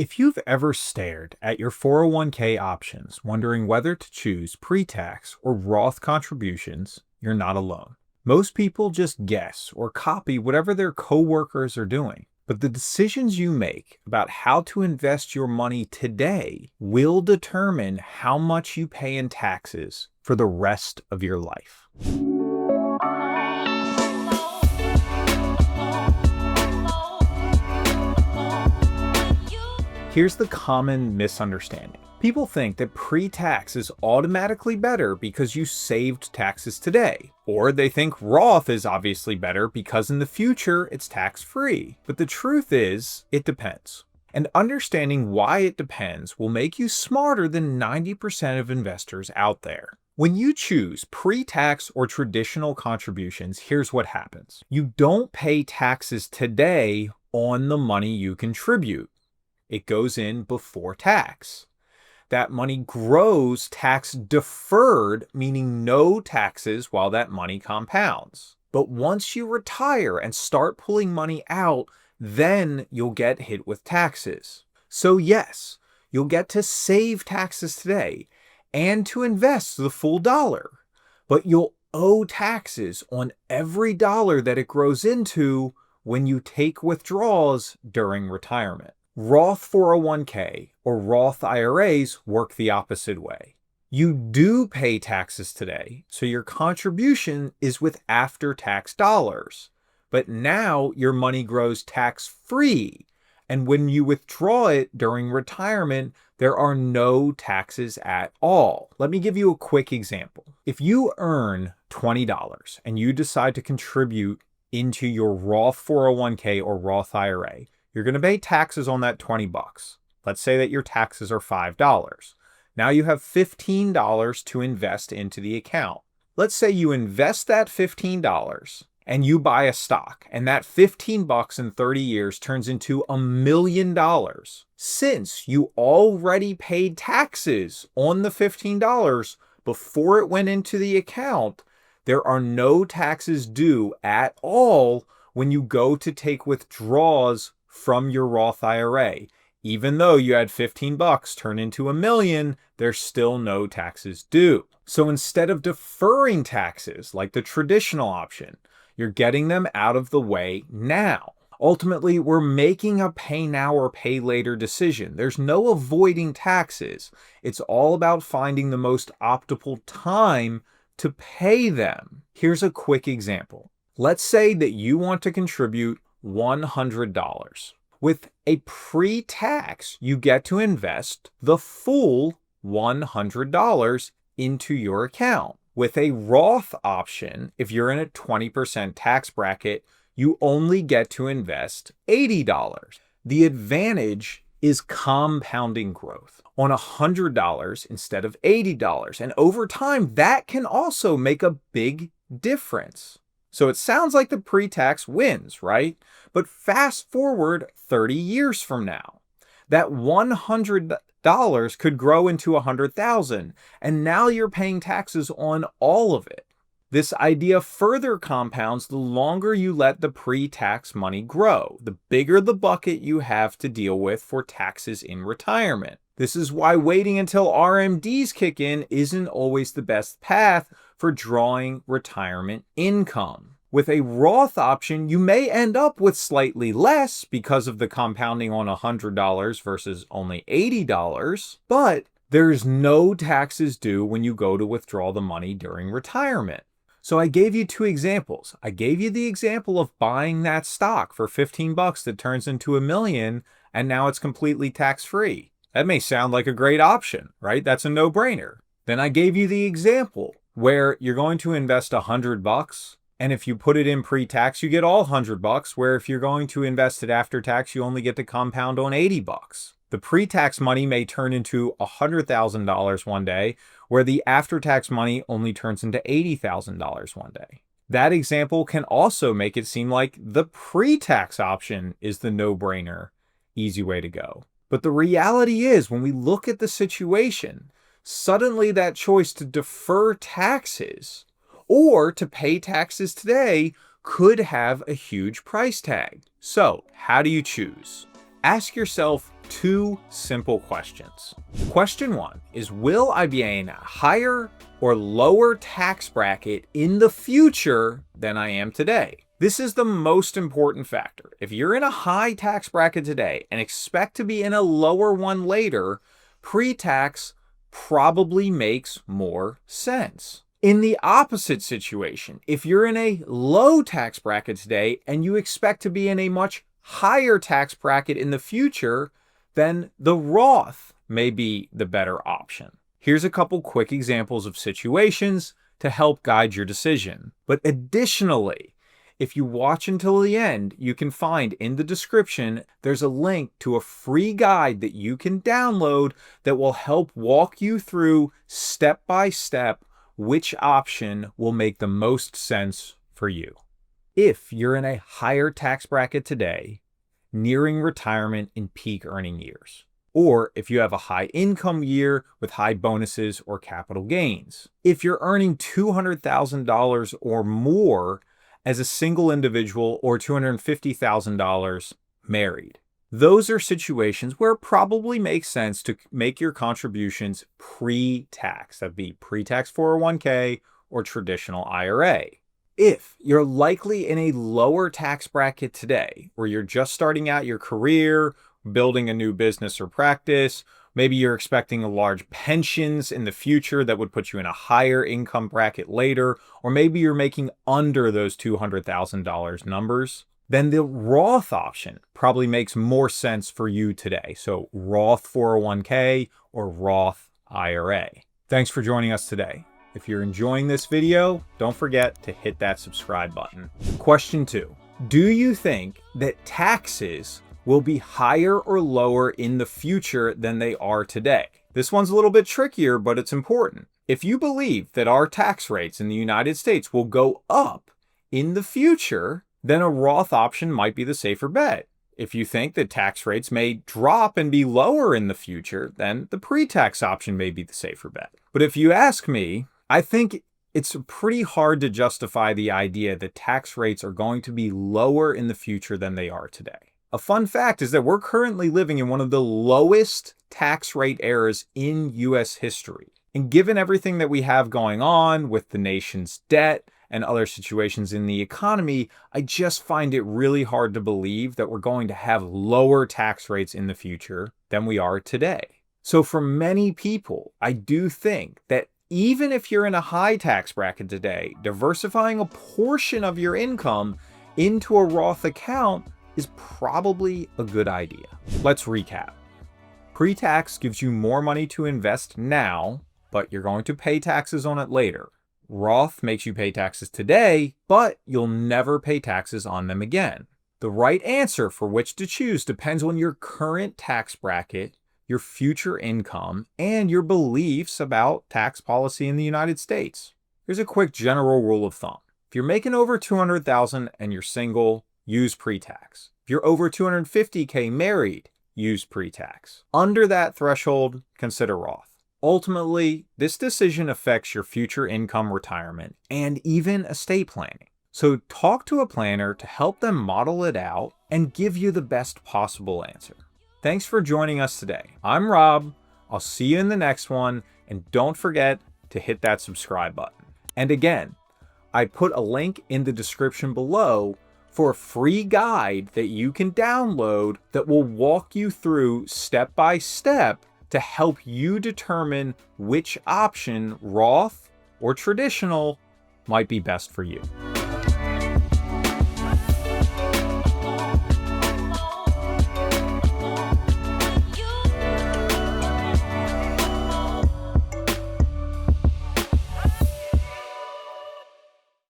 If you've ever stared at your 401k options, wondering whether to choose pre-tax or Roth contributions, you're not alone. Most people just guess or copy whatever their coworkers are doing. But the decisions you make about how to invest your money today will determine how much you pay in taxes for the rest of your life. Here's the common misunderstanding. People think that pre-tax is automatically better because you saved taxes today. Or they think Roth is obviously better because in the future it's tax-free. But the truth is, it depends. And understanding why it depends will make you smarter than 90% of investors out there. When you choose pre-tax or traditional contributions, here's what happens. You don't pay taxes today on the money you contribute. It goes in before tax. That money grows tax deferred, meaning no taxes while that money compounds. But once you retire and start pulling money out, then you'll get hit with taxes. So yes, you'll get to save taxes today and to invest the full dollar, but you'll owe taxes on every dollar that it grows into when you take withdrawals during retirement. Roth 401k or Roth IRAs work the opposite way. You do pay taxes today, so your contribution is with after-tax dollars. But now your money grows tax-free, and when you withdraw it during retirement, there are no taxes at all. Let me give you a quick example. If you earn $20 and you decide to contribute into your Roth 401k or Roth IRA, you're going to pay taxes on that 20 bucks. Let's say that your taxes are $5. Now you have $15 to invest into the account. Let's say you invest that $15 and you buy a stock, and that 15 bucks in 30 years turns into $1 million. Since you already paid taxes on the $15 before it went into the account, there are no taxes due at all when you go to take withdrawals from your Roth IRA. Even though you had 15 bucks turn into $1 million, there's still no taxes due. So instead of deferring taxes like the traditional option, you're getting them out of the way now. Ultimately, we're making a pay now or pay later decision. There's no avoiding taxes. It's all about finding the most optimal time to pay them. Here's a quick example. Let's say that you want to contribute $100. With a pre-tax, you get to invest the full $100 into your account. With a Roth option, if you're in a 20% tax bracket, you only get to invest $80. The advantage is compounding growth on $100 instead of $80. And over time, that can also make a big difference. So it sounds like the pre-tax wins, right? But fast forward 30 years from now, that $100 could grow into $100,000, and now you're paying taxes on all of it. This idea further compounds the longer you let the pre-tax money grow, the bigger the bucket you have to deal with for taxes in retirement. This is why waiting until RMDs kick in isn't always the best path for drawing retirement income. With a Roth option, you may end up with slightly less because of the compounding on $100 versus only $80, but there's no taxes due when you go to withdraw the money during retirement. So I gave you two examples. I gave you the example of buying that stock for 15 bucks that turns into $1 million, and now it's completely tax-free. That may sound like a great option, right? That's a no-brainer. Then I gave you the example where you're going to invest 100 bucks, and if you put it in pre-tax, you get all 100 bucks, where if you're going to invest it after tax, you only get to compound on 80 bucks. The pre-tax money may turn into $100,000 one day, where the after-tax money only turns into $80,000 one day. That example can also make it seem like the pre-tax option is the no-brainer, easy way to go. But the reality is, when we look at the situation, suddenly that choice to defer taxes or to pay taxes today could have a huge price tag. So, how do you choose? Ask yourself two simple questions. Question 1 is, will I be in a higher or lower tax bracket in the future than I am today? This is the most important factor. If you're in a high tax bracket today and expect to be in a lower one later, pre-tax probably makes more sense. In the opposite situation, if you're in a low tax bracket today and you expect to be in a much higher tax bracket in the future, then the Roth may be the better option. Here's a couple quick examples of situations to help guide your decision. But additionally, if you watch until the end, you can find in the description, there's a link to a free guide that you can download that will help walk you through step by step which option will make the most sense for you. If you're in a higher tax bracket today, nearing retirement in peak earning years, or if you have a high income year with high bonuses or capital gains, if you're earning $200,000 or more as a single individual or $250,000 married. Those are situations where it probably makes sense to make your contributions pre-tax. That'd be pre-tax 401k or traditional IRA. If you're likely in a lower tax bracket today, where you're just starting out your career, building a new business or practice, maybe you're expecting large pensions in the future that would put you in a higher income bracket later, or maybe you're making under those $200,000 numbers, then the Roth option probably makes more sense for you today. So Roth 401k or Roth IRA. Thanks for joining us today. If you're enjoying this video, don't forget to hit that subscribe button. Question 2. Do you think that taxes will be higher or lower in the future than they are today? This one's a little bit trickier, but it's important. If you believe that our tax rates in the United States will go up in the future, then a Roth option might be the safer bet. If you think that tax rates may drop and be lower in the future, then the pre-tax option may be the safer bet. But if you ask me, I think it's pretty hard to justify the idea that tax rates are going to be lower in the future than they are today. A fun fact is that we're currently living in one of the lowest tax rate eras in US history. And given everything that we have going on with the nation's debt and other situations in the economy, I just find it really hard to believe that we're going to have lower tax rates in the future than we are today. So for many people, I do think that even if you're in a high tax bracket today, diversifying a portion of your income into a Roth account is probably a good idea. Let's recap. Pre-tax gives you more money to invest now, but you're going to pay taxes on it later. Roth makes you pay taxes today, but you'll never pay taxes on them again. The right answer for which to choose depends on your current tax bracket, your future income, and your beliefs about tax policy in the United States. Here's a quick general rule of thumb. If you're making over $200,000 and you're single, use pre-tax. If you're over $250K married, use pre-tax. Under that threshold, consider Roth. Ultimately, this decision affects your future income, retirement, and even estate planning. So talk to a planner to help them model it out and give you the best possible answer. Thanks for joining us today. I'm Rob. I'll see you in the next one, and don't forget to hit that subscribe button. And again, I put a link in the description below for a free guide that you can download that will walk you through step by step to help you determine which option, Roth or traditional, might be best for you.